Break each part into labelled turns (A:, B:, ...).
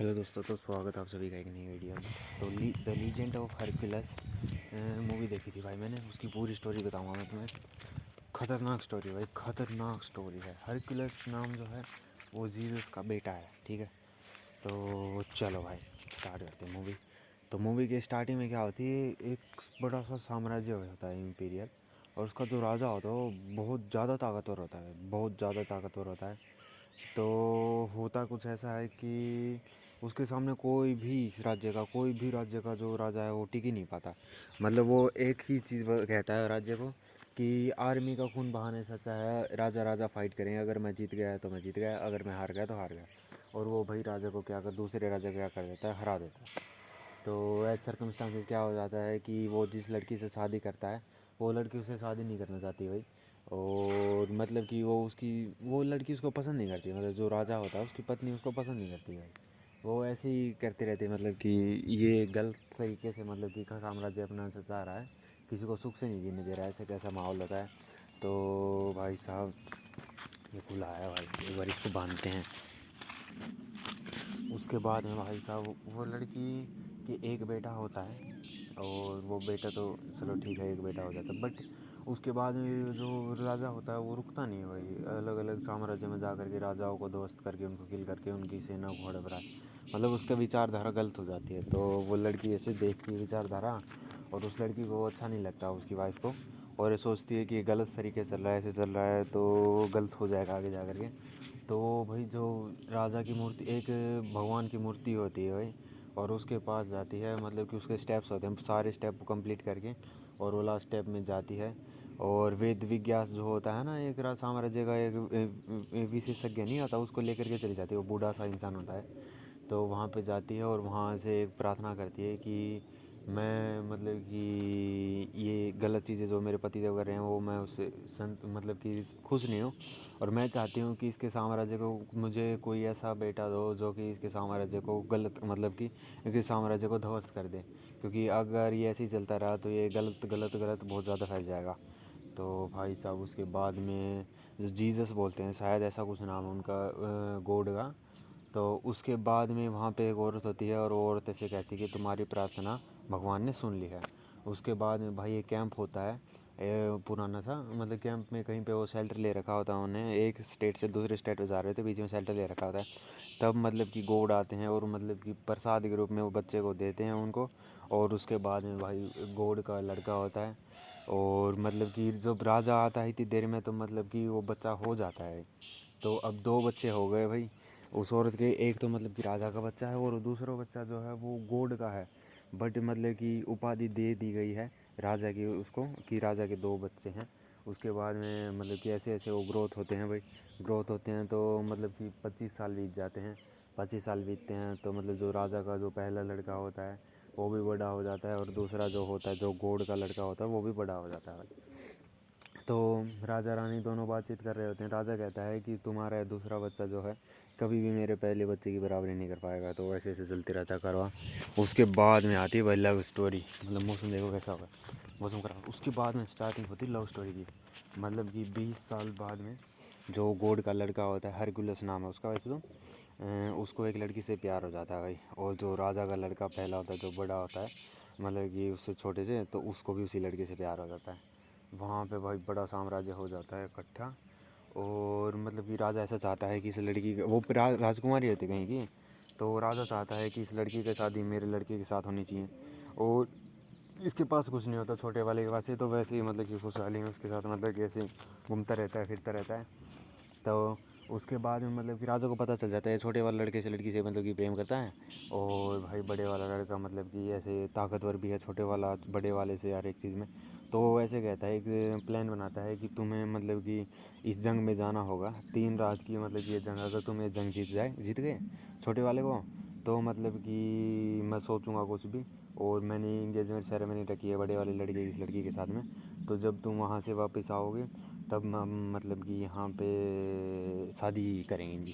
A: Hello दोस्तों, तो स्वागत है आप सभी का एक नई वीडियो में। तो the legend of Hercules movie देखी थी भाई मैंने। उसकी पूरी स्टोरी बताऊंगा मैं तुम्हें। खतरनाक स्टोरी भाई, खतरनाक स्टोरी है। हरक्यूलस नाम जो है वो जीसस का बेटा है, ठीक है। तो चलो भाई स्टार्ट करते हैं मूवी। तो मूवी के स्टार्टिंग में क्या होती है, एक बड़ा सा साम्राज्य होता है इम्पीरियल, और उसका जो राजा होता है वो बहुत ज़्यादा ताकतवर होता है, बहुत ज़्यादा ताकतवर होता है। तो होता कुछ ऐसा है कि उसके सामने कोई भी राज्य का जो राजा है वो टिक ही नहीं पाता। मतलब वो एक ही चीज़ कहता है राज्य को कि आर्मी का खून बहाने से अच्छा है राजा राजा फाइट करेंगे। अगर मैं जीत गया तो मैं जीत गया, अगर मैं हार गया तो हार गया। और वो भाई राजा को क्या कर दूसरे राजा को क्या कर देता है, हरा देता है। तो एज सर्कमस्टांसेस क्या हो जाता है कि वो जिस लड़की से शादी करता है वो लड़की उससे शादी नहीं करना चाहती भाई। और मतलब कि वो लड़की उसको पसंद नहीं करती, मतलब जो राजा होता है उसकी पत्नी उसको पसंद नहीं करती भाई। वो ऐसे ही करती रहती है, मतलब कि ये गलत तरीके से, मतलब कि साम्राज्य अपना चाह रहा है, किसी को सुख से नहीं जीने दे रहा है, ऐसे कैसा माहौल होता है। तो भाई साहब ये खुला है भाई, एक बार इसको बांधते हैं। उसके बाद में भाई साहब वो लड़की के एक बेटा होता है, और वो बेटा तो चलो ठीक है, एक बेटा हो जाता है। बट उसके बाद में जो राजा होता है वो रुकता नहीं है भाई, अलग अलग साम्राज्य में जा करके राजाओं को ध्वस्त करके उनको किल करके उनकी सेना को हड़प रहा है। मतलब उसका विचारधारा गलत हो जाती है। तो वो लड़की ऐसे देखती है विचारधारा, और उस लड़की को अच्छा नहीं लगता उसकी वाइफ को, और ये सोचती है कि ये गलत तरीके चल रहा है, ऐसे चल रहा है तो गलत हो जाएगा आगे जा करके। तो भाई जो राजा की मूर्ति, एक भगवान की मूर्ति होती है भाई, और उसके पास जाती है। मतलब कि उसके स्टेप्स होते हैं, सारे स्टेप को कंप्लीट करके और वो लास्ट स्टेप में जाती है। और वेद विज्ञास जो होता है ना, एक साम्राज्य का एक विशेषज्ञ नहीं होता, उसको लेकर के चली जाती है। वो बूढ़ा सा इंसान होता है। तो वहाँ पे जाती है और वहाँ से एक प्रार्थना करती है कि मैं, मतलब कि ये गलत चीज़ें जो मेरे पति देव कर रहे हैं वो मैं उससे मतलब कि खुश नहीं हूँ। और मैं चाहती हूँ कि इसके साम्राज्य को मुझे कोई ऐसा बेटा दो जो कि इसके साम्राज्य को गलत, मतलब कि इसके साम्राज्य को ध्वस्त कर दे। क्योंकि अगर ये ऐसे ही चलता रहा तो ये गलत गलत गलत बहुत ज़्यादा फैल जाएगा। तो भाई साहब उसके बाद में जो जीसस बोलते हैं, शायद ऐसा कुछ नाम है उनका गॉड का। तो उसके बाद में वहाँ पे एक औरत होती है, और वो औरत ऐसे कहती है कि तुम्हारी प्रार्थना भगवान ने सुन ली है। उसके बाद में भाई एक कैंप होता है, पुराना सा, मतलब कैंप में कहीं पे वो शेल्टर ले रखा होता है उन्हें, एक स्टेट से दूसरे स्टेट पे जा रहे थे, बीच में शेल्टर ले रखा होता है। तब मतलब कि गॉड आते हैं और मतलब कि प्रसाद के रूप में वो बच्चे को देते हैं उनको। और उसके बाद में भाई गॉड का लड़का होता है, और मतलब कि जब राजा आता है इतनी देर में तो मतलब कि वो बच्चा हो जाता है। तो अब दो बच्चे हो गए भाई उस औरत के। एक तो मतलब कि राजा का बच्चा है, और दूसरा बच्चा जो है वो गॉड का है। बट मतलब कि उपाधि दे दी गई है राजा की उसको, कि राजा के दो बच्चे हैं। उसके बाद में मतलब कि ऐसे ऐसे वो ग्रोथ होते हैं भाई। ग्रोथ होते हैं तो मतलब कि 25 साल बीत जाते हैं। 25 साल बीतते हैं तो मतलब जो राजा का जो पहला लड़का होता है वो भी बड़ा हो जाता है, और दूसरा जो होता है जो गॉड का लड़का होता है वो भी बड़ा हो जाता है भाई। तो राजा रानी दोनों बातचीत कर रहे होते हैं। राजा कहता है कि तुम्हारा दूसरा बच्चा जो है कभी भी मेरे पहले बच्चे की बराबरी नहीं कर पाएगा। तो ऐसे ऐसे चलते रहता करवा। उसके बाद में आती है भाई लव स्टोरी। मतलब मौसम देखो कैसा होगा, मौसम खराब। उसके बाद में स्टार्टिंग होती है लव स्टोरी की। मतलब कि 20 साल बाद में जो गॉड का लड़का होता है, हरकुलस नाम है उसका वैसे तो, उसको एक लड़की से प्यार हो जाता है भाई। और जो राजा का लड़का पहला होता है जो बड़ा होता है, मतलब कि उससे छोटे से, तो उसको भी उसी लड़के से प्यार हो जाता है। वहाँ पे भाई बड़ा साम्राज्य हो जाता है इकट्ठा। और मतलब कि राजा ऐसा चाहता है कि इस लड़की वो राजकुमारी होती कहीं की। तो राजा चाहता है कि इस लड़की की शादी मेरे लड़के के साथ होनी चाहिए। और इसके पास कुछ नहीं होता छोटे वाले के पास ही, तो वैसे ही मतलब कि खुशहाली में उसके साथ मतलब कि ऐसे घूमता रहता है, फिरता रहता है। तो उसके बाद में मतलब कि राजा को पता चल जाता है छोटे वाले लड़के से लड़की से मतलब कि प्रेम करता है। और भाई बड़े वाला लड़का मतलब कि ऐसे ताकतवर भी है छोटे वाला बड़े वाले से हर एक चीज़ में। तो वो ऐसे कहता है, एक प्लान बनाता है कि तुम्हें मतलब कि इस जंग में जाना होगा 3 रात की। मतलब कि ये जंग अगर तुम ये जंग जीत गए छोटे वाले को, तो मतलब कि मैं सोचूंगा कुछ भी। और मैंने इंगेजमेंट सेरेमनी रखी है बड़े वाले लड़के की इस लड़की के साथ में। तो जब तुम वहाँ से वापस आओगे तब हम मतलब कि यहाँ पे शादी करेंगे इनकी।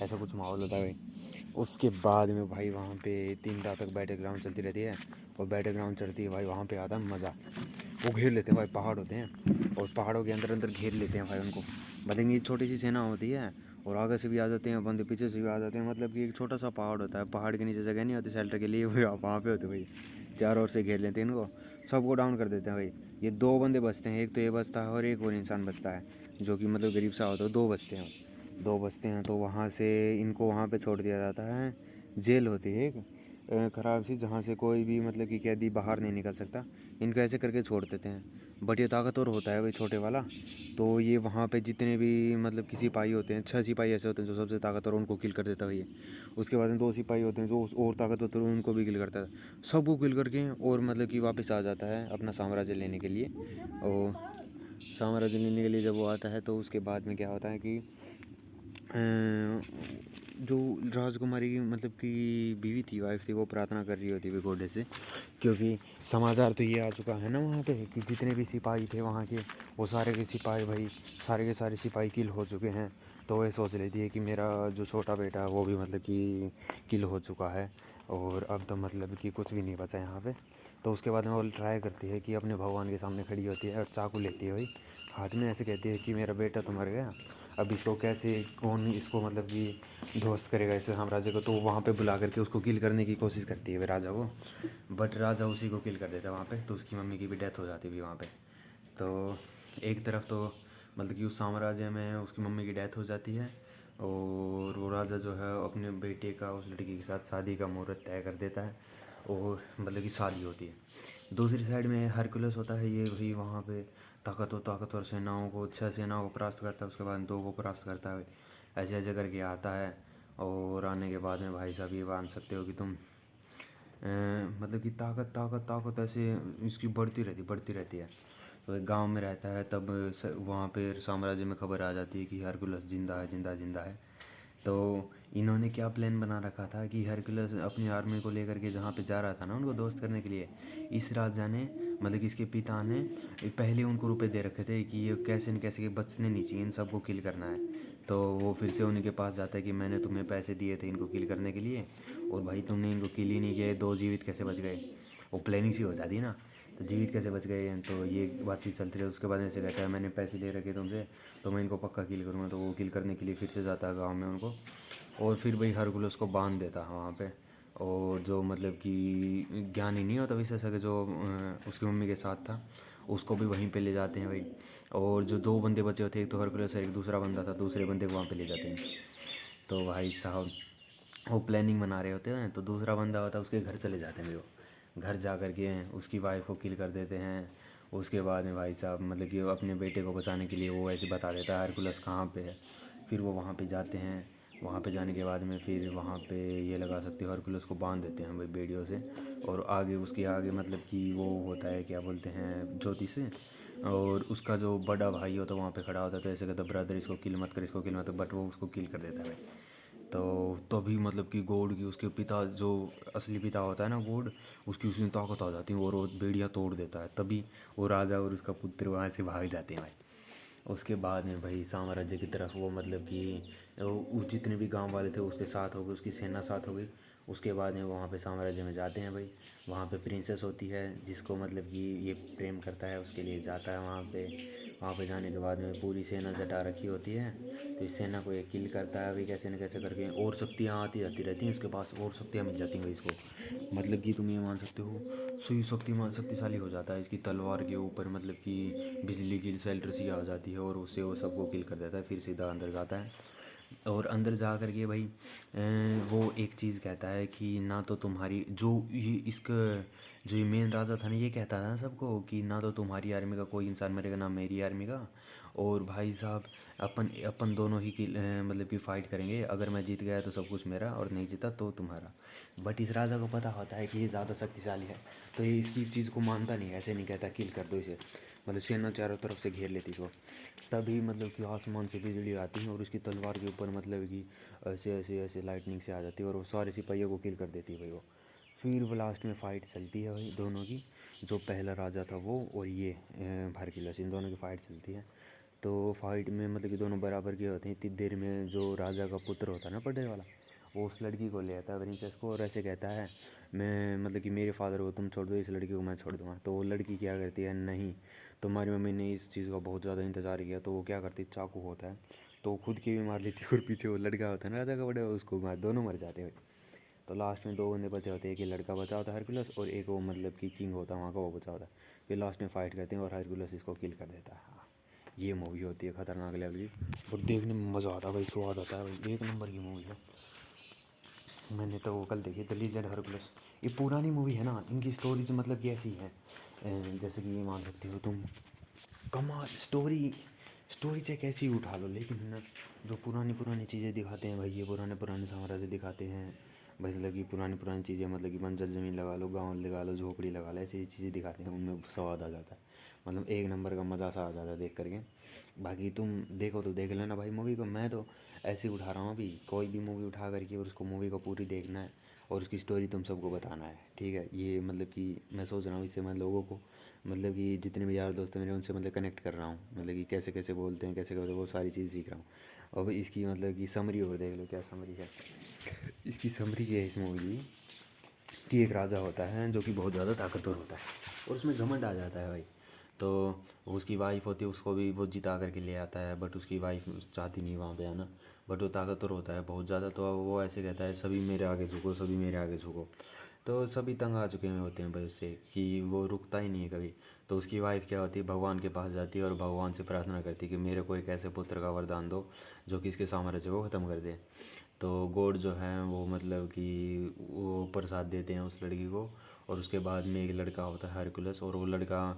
A: ऐसा कुछ माहौल होता है भाई। उसके बाद में भाई वहाँ पे 3 रात तक बैटल ग्राउंड चलती रहती है। और बैटल ग्राउंड चलती है भाई, वहाँ पे आता है मज़ा। वो घेर लेते हैं भाई, पहाड़ होते हैं और पहाड़ों के अंदर अंदर घेर लेते हैं भाई उनको। मतलब ये छोटी सी सेना होती है और आगे से भी आ जाते हैं बंदे, पीछे से भी आ जाते हैं। मतलब कि एक छोटा सा पहाड़ होता है, पहाड़ के नीचे जगह नहीं होती शेल्टर के लिए, वहाँ पे होते भाई। चारों ओर से घेर लेते हैं इनको, सबको डाउन कर देते हैं भाई। ये 2 बंदे बचते हैं, एक तो ये बचता है और एक और इंसान बचता है जो कि मतलब गरीब सा होता है। 2 बचते हैं, 2 बचते हैं। तो वहाँ से इनको वहाँ पे छोड़ दिया जाता है। जेल होती है एक ख़राब सी, जहाँ से कोई भी मतलब कि कैदी बाहर नहीं निकल सकता। इनको ऐसे करके छोड़ देते हैं। बट ये ताकतवर होता है भाई छोटे वाला। तो ये वहाँ पे जितने भी मतलब कि सिपाही होते हैं, 6 सिपाही ऐसे होते हैं जो सबसे ताकतवर, उनको किल कर देता है ये। उसके बाद में 2 सिपाही होते हैं जो और ताकतवर, उनको भी किल करता है। सबको किल करके और मतलब कि वापस आ जाता है अपना साम्राज्य लेने के लिए। और साम्राज्य लेने के लिए जब वो आता है तो उसके बाद में क्या होता है कि जो राजकुमारी की मतलब कि बीवी थी, वाइफ थी, वो प्रार्थना कर रही होती है घोड़े से, क्योंकि समाचार तो ये आ चुका है ना वहाँ पे कि जितने भी सिपाही थे वहाँ के, वो सारे के सिपाही भाई, सारे के सारे सिपाही किल हो चुके हैं। तो वह सोच लेती है कि मेरा जो छोटा बेटा है वो भी मतलब कि किल हो चुका है, और अब तो मतलब कि कुछ भी नहीं बचा यहाँ पे। तो उसके बाद में वो ट्राई करती है कि अपने भगवान के सामने खड़ी होती है और चाकू लेती है भाई हाथ में, ऐसे कहती है कि मेरा बेटा तो मर गया, अब इसको कैसे, कौन इसको मतलब कि ध्वस्त करेगा इस साम्राज्य को। तो वहाँ पे बुला करके उसको किल करने की कोशिश करती है वे राजा को, बट राजा उसी को किल कर देता है वहाँ पे। तो उसकी मम्मी की भी डेथ हो जाती है वहाँ पे। तो एक तरफ तो मतलब कि उस साम्राज्य में उसकी मम्मी की डेथ हो जाती है, और वो राजा जो है अपने बेटे का उस लड़की के साथ शादी का मुहूर्त तय कर देता है, और मतलब कि शादी होती है। दूसरी साइड में हरकुलस होता है, ये भी वहाँ पे ताकतवर सेनाओं को, 6 सेनाओं को परास्त करता है, उसके बाद 2 को परास्त करता है। ऐसे ऐसे करके आता है, और आने के बाद में भाई साहब ये मान सकते हो कि तुम मतलब कि ताकत ऐसे इसकी बढ़ती रहती है। तो एक गांव में रहता है तब वहाँ पे साम्राज्य में खबर आ जाती है कि हरकुलस जिंदा है, जिंदा है। तो इन्होंने क्या प्लान बना रखा था कि हरकुलस अपनी आर्मी को लेकर के जहाँ पे जा रहा था ना उनको दोस्त करने के लिए, इस राजा ने मतलब कि इसके पिता ने पहले उनको रुपए दे रखे थे कि ये कैसे न कैसे बचने नहीं चाहिए, इन सबको किल करना है। तो वो फिर से उन्हीं के पास जाता है कि मैंने तुम्हें पैसे दिए थे इनको किल करने के लिए, और भाई तुमने इनको किल ही नहीं किया, 2 जीवित कैसे बच गए। वो प्लानिंग सी हो जाती है ना, तो जीवित कैसे बच गए हैं। तो ये बातचीत चलती रही। उसके बाद ऐसे कहता है मैंने पैसे ले रखे तुमसे, तो मैं इनको पक्का किल करूँगा। तो वो किल करने के लिए फिर से जाता है गाँव में उनको, और फिर भाई हरकुलस को बांध देता है वहाँ पे। और जो मतलब कि ज्ञानी नहीं होता विशेषज्ञ जो उसकी मम्मी के साथ था, उसको भी वहीं पे ले जाते हैं भाई। और जो 2 बंदे बचे होते, एक तो हरकुलस और एक दूसरा बंदा था, दूसरे बंदे को वहाँ पे ले जाते हैं। तो भाई साहब वो प्लानिंग बना रहे होते हैं, तो दूसरा बंदा होता है उसके घर चले जाते हैं वो, घर जा कर के उसकी वाइफ को किल कर देते हैं। उसके बाद में भाई साहब मतलब कि वो अपने बेटे को बचाने के लिए वो ऐसे बता देता है हरकुलस कहाँ पे है। फिर वो वहाँ पे जाते हैं, वहाँ पे जाने के बाद में फिर वहाँ पे ये लगा सकते हो हरकुलस को बांध देते हैं भाई बेड़ियों से। और आगे उसके आगे मतलब कि वो होता है क्या बोलते हैं ज्योति से, और उसका जो बड़ा भाई होता है वहाँ पे खड़ा होता है, तो ऐसे कहता ब्रदर इसको किल मत कर, इसको किल मत कर, बट वो उसको किल कर देता है भाई। तो तभी मतलब कि गॉड की, उसके पिता जो असली पिता होता है ना गॉड, उसकी उसमें ताकत आ जाती है और वो बेड़ियाँ तोड़ देता है। तभी वो राजा और उसका पुत्र वहाँ से भाग जाते हैं भाई। उसके बाद में भाई साम्राज्य की तरफ वो मतलब कि जितने भी गांव वाले थे उसके साथ हो गए, उसकी सेना साथ हो गई। उसके बाद में वो वहाँ पे साम्राज्य में जाते हैं भाई। वहाँ पे प्रिंसेस होती है जिसको मतलब कि ये प्रेम करता है, उसके लिए जाता है वहाँ पे। वहाँ पे जाने के बाद में पूरी सेना जुटा रखी होती है, तो इस सेना को ये किल करता है भाई कैसे न कैसे करके। और शक्तियाँ आती जाती रहती हैं उसके पास, और शक्तियाँ मिल जाती हैं भाई इसको। मतलब कि तुम ये मान सकते हो सही शक्तिमान शक्तिशाली हो जाता है। इसकी तलवार के ऊपर मतलब कि बिजली की सेल्टर सी आ जाती है, और उससे वो सबको किल कर देता है। फिर सीधा अंदर जाता है, और अंदर जा कर के भाई वो एक चीज़ कहता है कि ना तो तुम्हारी जो ये इसका जो ये मेन राजा था ना, ये कहता था ना सबको कि ना तो तुम्हारी आर्मी का कोई इंसान मरेगा ना मेरी आर्मी का, और भाई साहब अपन अपन दोनों ही की मतलब कि फ़ाइट करेंगे, अगर मैं जीत गया तो सब कुछ मेरा और नहीं जीता तो तुम्हारा। बट इस राजा को पता होता है कि ये ज़्यादा शक्तिशाली है, तो ये इसकी चीज़ को मानता नहीं है, ऐसे नहीं कहता किल कर दो इसे। मतलब सेना चारों तरफ से घेर लेती इसको। तभी मतलब कि आसमान से बिजली आती है और उसकी तलवार के ऊपर मतलब कि ऐसे ऐसे ऐसे लाइटनिंग से आ जाती है, और वो सारे सिपाहियों को किल कर देती है भाई वो। फिर वो लास्ट में फ़ाइट चलती है भाई दोनों की, जो पहला राजा था वो और ये भारकीलस, इन दोनों की फ़ाइट चलती है। तो फाइट में मतलब कि दोनों बराबर के होते हैं। इतनी देर में जो राजा का पुत्र होता है ना पढ़ने वाला, वो उस लड़की को ले आता है प्रिंसेस को, और ऐसे कहता है मैं मतलब कि मेरे फादर को तुम छोड़ दो, इस लड़की को मैं छोड़ दूँगा। तो वो लड़की क्या करती है, नहीं तुम्हारी मम्मी ने इस चीज़ का बहुत ज़्यादा इंतज़ार किया। तो वो क्या करती है, चाकू होता है तो खुद की भी मार लेती है और पीछे वो लड़का होता है ना राजा का बड़ा, उसको मार, दोनों मर जाते हैं भाई। तो लास्ट में 2 बंदे बचे होते हैं, एक ये लड़का बचा होता है हरकुलस, और एक वो मतलब कि किंग होता है वहाँ का, वो बचा होता है। फिर लास्ट में फाइट करते हैं और हरकुलस इसको किल कर देता है। हाँ, ये मूवी होती है खतरनाक लेवल की, और देखने में मज़ा आता है भाई, स्वाद आता है भाई, एक नंबर की मूवी है। मैंने तो वो कल देखी द लीजेंड हरकुलस। ये पुरानी मूवी है ना, इनकी स्टोरीज मतलब कि ऐसी है, जैसे कि ये मान सकते हो तुम, कमाल स्टोरी, स्टोरी चाहे कैसी उठा लो, लेकिन है ना जो पुरानी पुरानी चीज़ें दिखाते हैं भाई, ये पुराने पुराने साम्राज्य दिखाते हैं भाई, मतलब कि पुरानी पुरानी चीज़ें, मतलब कि बंजर ज़मीन लगा लो, गांव लगा लो, झोपड़ी लगा लो, ऐसी चीज़ें दिखाते हैं, उनमें स्वाद आ जाता है, मतलब एक नंबर का मज़ा सा आ जाता है देख करके। बाकी तुम देखो तो देख लेना भाई मूवी को, मैं तो ऐसे ही उठा रहा हूँ अभी, कोई भी मूवी उठा करके और उसको मूवी को पूरी देखना है और उसकी स्टोरी तुम सबको बताना है, ठीक है। ये मतलब कि मैं सोच रहा हूँ इससे मैं लोगों को, मतलब कि जितने भी यार दोस्त हैं मेरे, उनसे मतलब कनेक्ट कर रहा हूँ, मतलब कि कैसे कैसे बोलते हैं, कैसे कैसे वो सारी चीज़ सीख रहा हूँ। और भाई इसकी मतलब कि समरी और देख लो, क्या समरी है इसकी। समरी ये है इस मूवी की कि एक राजा होता है जो कि बहुत ज़्यादा ताकतवर होता है, और उसमें घमंड आ जाता है भाई। तो उसकी वाइफ होती है, उसको भी वो जिता करके ले आता है, बट उसकी वाइफ चाहती नहीं वहाँ पे आना, बट वो ताकतवर होता है बहुत ज़्यादा, तो वो ऐसे कहता है सभी मेरे आगे झुको, सभी मेरे आगे झुको। तो सभी तंग आ चुके हुए होते हैं भाई उससे, कि वो रुकता ही नहीं है कभी। तो उसकी वाइफ क्या होती है, भगवान के पास जाती है और भगवान से प्रार्थना करती है कि मेरे को एक ऐसे पुत्र का वरदान दो जो कि इसके साम्राज्य को ख़त्म कर दे। तो गॉड जो हैं वो मतलब कि वो प्रसाद देते हैं उस लड़की को, और उसके बाद में एक लड़का होता है हरकुलस, और वो लड़का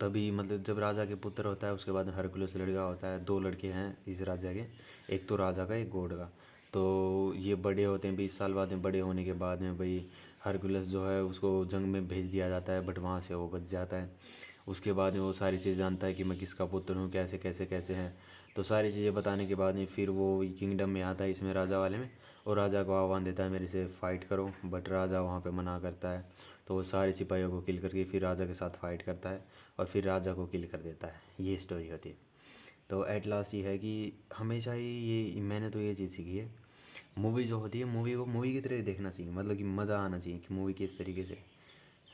A: तभी मतलब जब राजा के पुत्र होता है, उसके बाद में हरकुलस लड़का होता है, 2 लड़के हैं इस राजा के, एक तो राजा का, एक गॉड का। तो ये बड़े होते हैं 20 साल बाद में, बड़े होने के बाद में भाई हरकुलस जो है उसको जंग में भेज दिया जाता है, बट वहाँ से वो बच जाता है। उसके बाद में वो सारी चीज़ जानता है कि मैं किसका पुत्र हूँ, कैसे कैसे कैसे हैं। तो सारी चीज़ें बताने के बाद में फिर वो किंगडम में आता है, इसमें राजा वाले में, और राजा को आह्वान देता है मेरे से फ़ाइट करो, बट राजा वहाँ पे मना करता है। तो वो सारे सिपाहियों को किल करके फिर राजा के साथ फ़ाइट करता है और फिर राजा को किल कर देता है। ये स्टोरी होती है। तो एट लास्ट ये है कि हमेशा ही ये मैंने तो ये चीज़ सीखी है, मूवी जो होती है मूवी को मूवी की तरह देखना चाहिए, मतलब कि मज़ा आना चाहिए कि मूवी किस तरीके से,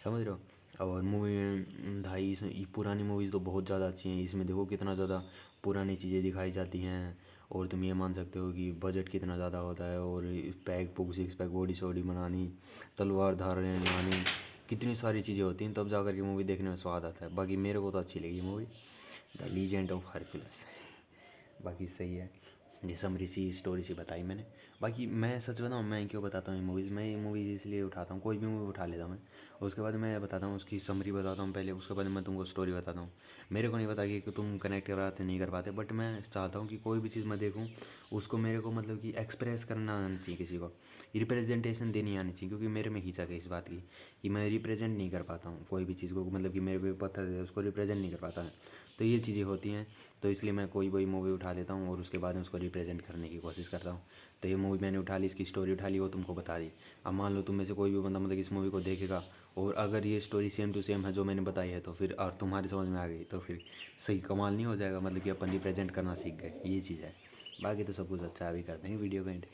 A: समझ रहे हो। और मूवी में भाई ये पुरानी मूवीज़ तो बहुत ज़्यादा अच्छी हैं, इसमें देखो कितना ज़्यादा पुरानी चीज़ें दिखाई जाती हैं, और तुम ये मान सकते हो कि बजट कितना ज़्यादा होता है, और पैक पुक सिक्स पैक बॉडी शॉडी बनानी, तलवार धारण लगानी, कितनी सारी चीज़ें होती हैं, तब जा कर के मूवी देखने में स्वाद आता है। बाकी मेरे को तो अच्छी लगी movie the legend of Hercules. बाकी सही है, ये समरी सी स्टोरी सी बताई मैंने। बाकी मैं सच बताऊँ, मैं क्यों बताता हूँ ये मूवीज़, मैं ये मूवीज़ इसलिए उठाता हूँ, कोई भी मूवी उठा लेता हूँ मैं, उसके बाद मैं बताता हूँ उसकी समरी बताता हूँ पहले, उसके बाद मैं तुमको स्टोरी बताता हूँ। मेरे को नहीं पता कि तुम कनेक्ट कर पाते नहीं कर पाते, बट मैं चाहता हूँ कि कोई भी चीज़ मैं देखूँ उसको मेरे को मतलब कि एक्सप्रेस करना आना चाहिए, किसी को रिप्रेजेंटेशन देनी आनी चाहिए, क्योंकि मेरे में हिचक है इस बात की कि मैं रिप्रेजेंट नहीं कर पाता हूँ कोई भी चीज़ को, मतलब कि मेरे को पत्थर है उसको रिप्रेजेंट नहीं कर पाता है। तो ये चीज़ें होती हैं, तो इसलिए मैं कोई कोई मूवी उठा लेता हूँ और उसके बाद में उसको रिप्रेजेंट करने की कोशिश करता हूँ। तो ये मूवी मैंने उठा ली, इसकी स्टोरी उठा ली, वो तुमको बता दी। अब मान लो तुम में से कोई भी बंदा मतलब इस मूवी को देखेगा, और अगर ये स्टोरी सेम टू सेम है जो मैंने बताई है, तो फिर और तुम्हारी समझ में आ गई, तो फिर सही कमाल नहीं हो जाएगा, मतलब कि अपन रिप्रेजेंट करना सीख गए, ये चीज़ है। बाकी तो सब कुछ अच्छा, अभी करते हैं वीडियो का एंड।